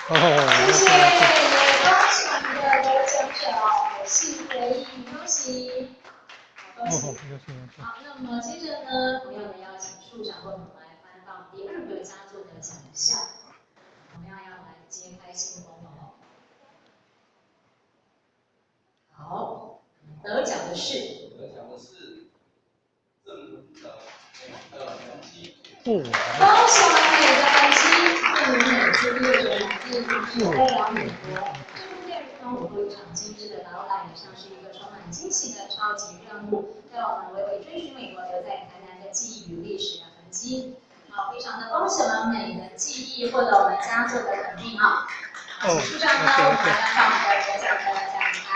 谢谢，也恭喜我们的得奖者，幸回忆，恭喜，恭喜。好，那么接着呢，同样的邀请处长为我们来颁放第2个佳作的奖项，同样要来揭开信封哦。好，得奖的是郑文的美的痕迹。恭喜我们美的痕迹，郑文美之列为满意，代表美国。这部电影呢，我会场精致的导览，也像是一个充满惊喜的超级任务，带我们娓娓追寻美国留在台南的记忆与历史的痕迹。好，非常的恭喜我们美的记忆获得我们佳作的肯定啊！好，处长呢，我们来颁发我们的得奖的奖牌。